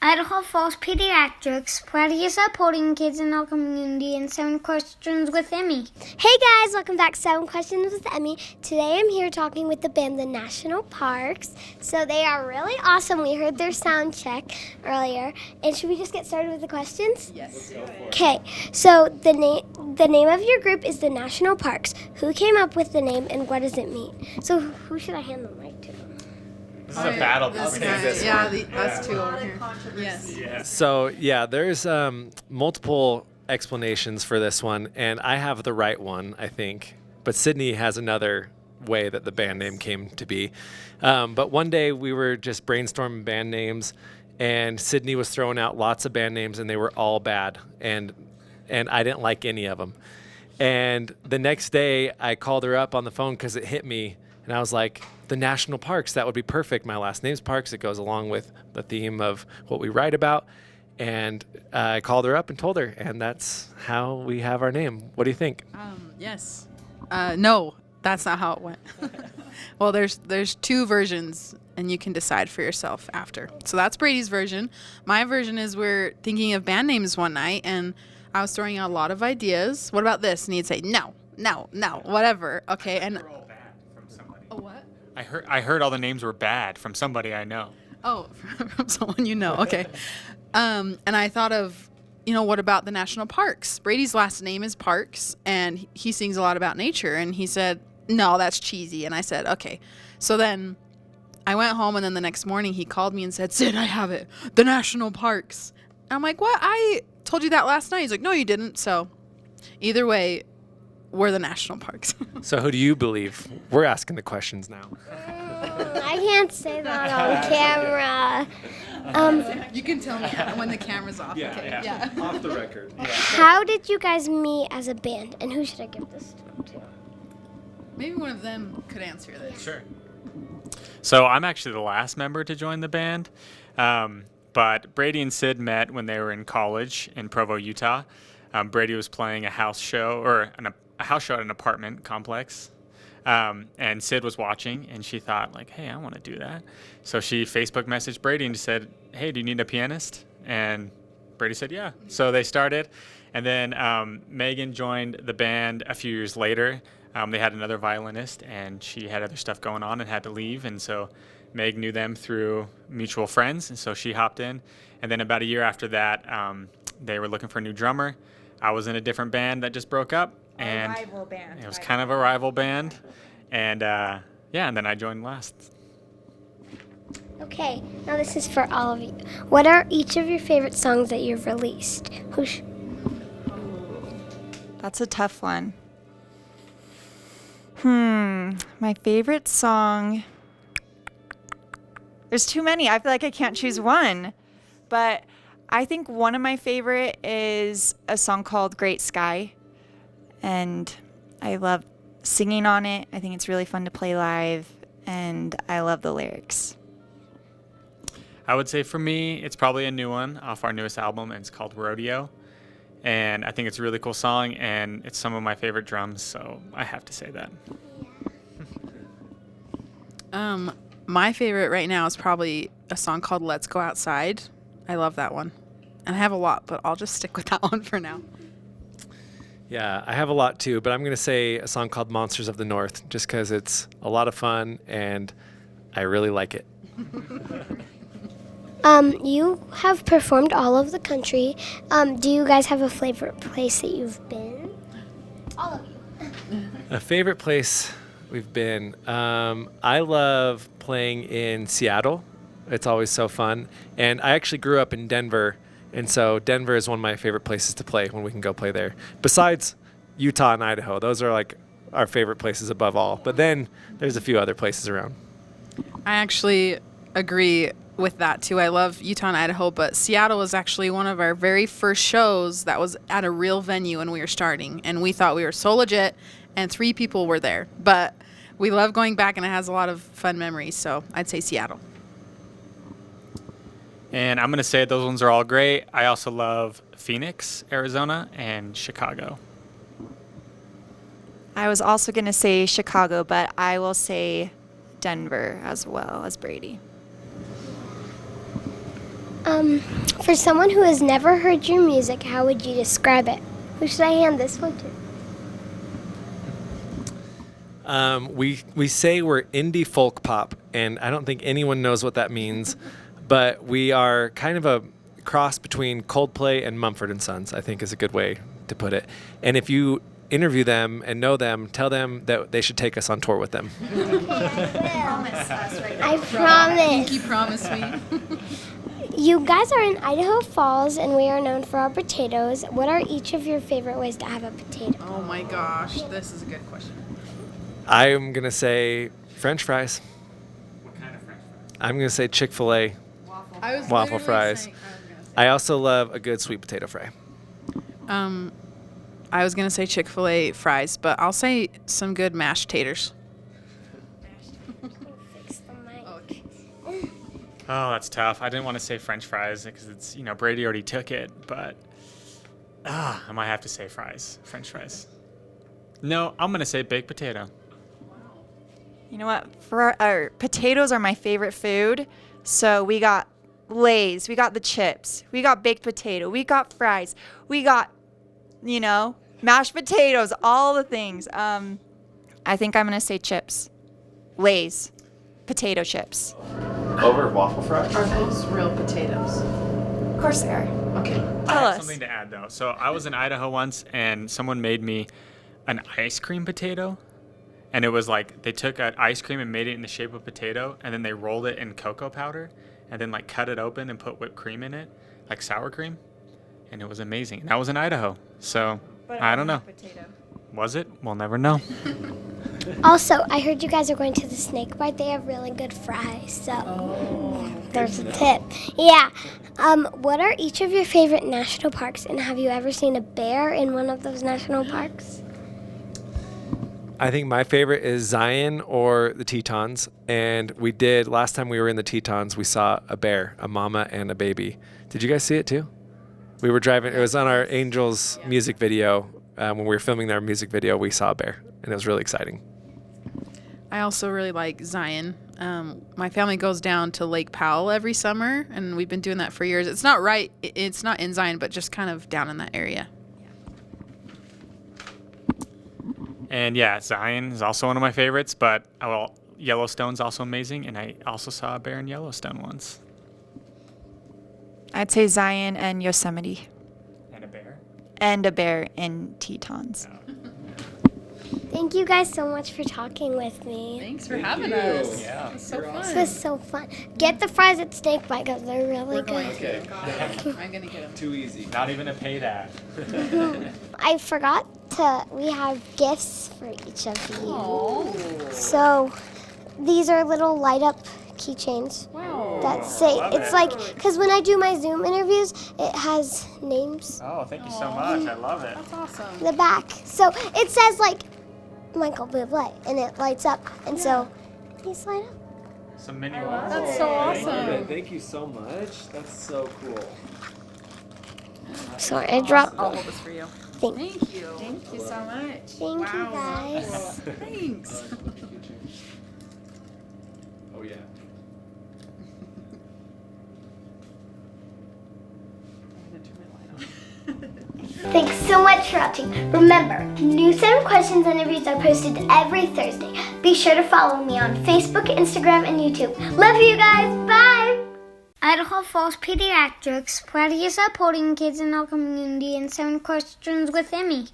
Idaho Falls Pediatrics, proudly supporting kids in our community, and 7 questions with Emmy. Hey guys, welcome back to 7 Questions with Emmy. Today I'm here talking with the band, the National Parks. So they are really awesome. We heard their sound check earlier. And should we just get started with the questions? Yes. Okay, so the name of your group is the National Parks. Who came up with the name and what does it mean? So who should I hand the mic to? This is a battle between us. Us two over here. Yes. So, there's multiple explanations for this one, and I have the right one, I think. But Sydney has another way that the band name came to be. But one day we were just brainstorming band names, and Sydney was throwing out lots of band names, and they were all bad, and I didn't like any of them. And the next day, I called her up on the phone because it hit me, and I was like, the National Parks, that would be perfect. My last name's Parks. It goes along with the theme of what we write about. And I called her up and told her, and that's how we have our name. What do you think? Yes. No, that's not how it went. Well, there's 2 versions, and you can decide for yourself after. So that's Brady's version. My version is we're thinking of band names one night, and I was throwing out a lot of ideas. What about this? And he'd say, no, whatever. Okay, and... They're all bad from somebody. Oh, what? I heard all the names were bad from somebody I know. Oh, from someone you know. Okay. And I thought of, what about the national parks? Brady's last name is Parks, and he sings a lot about nature. And he said, no, that's cheesy. And I said, okay. So then I went home, and then the next morning he called me and said, Sid, I have it. The national parks. And I'm like, what? I told you that last night. He's like, no, you didn't. So either way, we're the national parks. So who do you believe? We're asking the questions now. I can't say that on camera. You can tell me when the camera's off. Yeah. Off the record. How did you guys meet as a band, and who should I give this to? Maybe one of them could answer this. Sure. So I'm actually the last member to join the band. But Brady and Sid met when they were in college in Provo, Utah. Brady was playing a house show a house show at an apartment complex. And Sid was watching, and she thought, like, hey, I want to do that. So she Facebook messaged Brady and said, hey, do you need a pianist? And Brady said, yeah. So they started. And then Megan joined the band a few years later. They had another violinist, and she had other stuff going on and had to leave. And so Meg knew them through mutual friends, and so she hopped in. And then about a year after that, they were looking for a new drummer. I was in a different band that just broke up. And rival band. It was kind of a rival band. And and then I joined last. Okay, now this is for all of you. What are each of your favorite songs that you've released? That's a tough one. My favorite song. There's too many. I feel like I can't choose one. But I think one of my favorite is a song called Great Sky. And I love singing on it. I think it's really fun to play live, and I love the lyrics. I would say for me, it's probably a new one off our newest album, and it's called Rodeo. And I think it's a really cool song, and it's some of my favorite drums, so I have to say that. My favorite right now is probably a song called Let's Go Outside. I love that one. And I have a lot, but I'll just stick with that one for now. Yeah, I have a lot too, but I'm going to say a song called Monsters of the North just because it's a lot of fun and I really like it. You have performed all over the country. Do you guys have a favorite place that you've been? All of you. A favorite place we've been. I love playing in Seattle. It's always so fun. And I actually grew up in Denver. And so Denver is one of my favorite places to play when we can go play there. Besides Utah and Idaho, those are like our favorite places above all. But then there's a few other places around. I actually agree with that too. I love Utah and Idaho, but Seattle was actually one of our very first shows that was at a real venue when we were starting. And we thought we were so legit, and 3 people were there. But we love going back, and it has a lot of fun memories. So I'd say Seattle. And I'm going to say those ones are all great. I also love Phoenix, Arizona, and Chicago. I was also going to say Chicago, but I will say Denver as well as Brady. For someone who has never heard your music, how would you describe it? Who should I hand this one to? We say we're indie folk pop, and I don't think anyone knows what that means, but we are kind of a cross between Coldplay and Mumford & Sons, I think is a good way to put it. And if you interview them and know them, tell them that they should take us on tour with them. I promise. Pinky promise me. You guys are in Idaho Falls, and we are known for our potatoes. What are each of your favorite ways to have a potato? Oh my gosh, this is a good question. I'm going to say French fries. What kind of French fries? I'm going to say Chick-fil-A. Waffle fries. I also love a good sweet potato fry. I was gonna say Chick-fil-A fries, but I'll say some good mashed taters. Fix the mic. Oh, that's tough. I didn't want to say French fries because it's, Brady already took it, but I might have to say French fries. No, I'm going to say baked potato. You know what? For our potatoes are my favorite food. So we got Lay's, we got the chips, we got baked potato, we got fries, we got, mashed potatoes, all the things. I think I'm going to say chips. Lay's. Potato chips. Over waffle fries? Are those real potatoes? Of course they are. Okay. I Tell have us. something to add, though. So I was in Idaho once, and someone made me an ice cream potato. And it was like they took an ice cream and made it in the shape of a potato, and then they rolled it in cocoa powder, and then cut it open and put whipped cream in it, like sour cream. And it was amazing. And that was in Idaho. So I don't know. Potato. Was it? We'll never know. Also, I heard you guys are going to the Snake Bite. They have really good fries, so there's a tip. Yeah. What are each of your favorite national parks, and have you ever seen a bear in one of those national parks? I think my favorite is Zion or the Tetons. And last time we were in the Tetons, we saw a bear, a mama and a baby. Did you guys see it too? We were driving, it was on our Angels music video. When we were filming our music video, we saw a bear, and it was really exciting. I also really like Zion. My family goes down to Lake Powell every summer, and we've been doing that for years. It's not it's not in Zion, but just kind of down in that area. And yeah, Zion is also one of my favorites, but Yellowstone's also amazing, and I also saw a bear in Yellowstone once. I'd say Zion and Yosemite. And a bear? And a bear in Tetons. Thank you guys so much for talking with me. Thanks for having us. Yeah. It's so fun. This was so fun. Get the fries at Snake Bite because they're really good. Okay. I'm gonna get them. Too easy. Not even a paid ad. I forgot we have gifts for each of you. So these are little light up keychains that say, it's like, because when I do my Zoom interviews, it has names Oh, thank you so much. I love it. That's awesome. in the back. So it says like Michael Bublé and it lights up. And so these light up. Some mini ones. That's so awesome. Thank you so much. That's so cool. Sorry, I dropped I'll them. hold this for you. Thank Thank you. Thank you so much. you guys. Thanks. Oh, yeah. Thanks so much for watching. Remember, new 7 questions and interviews are posted every Thursday. Be sure to follow me on Facebook, Instagram, and YouTube. Love you guys. Bye. Idaho Falls Pediatrics, proudly supporting kids in our community, and 7 questions with Emmy.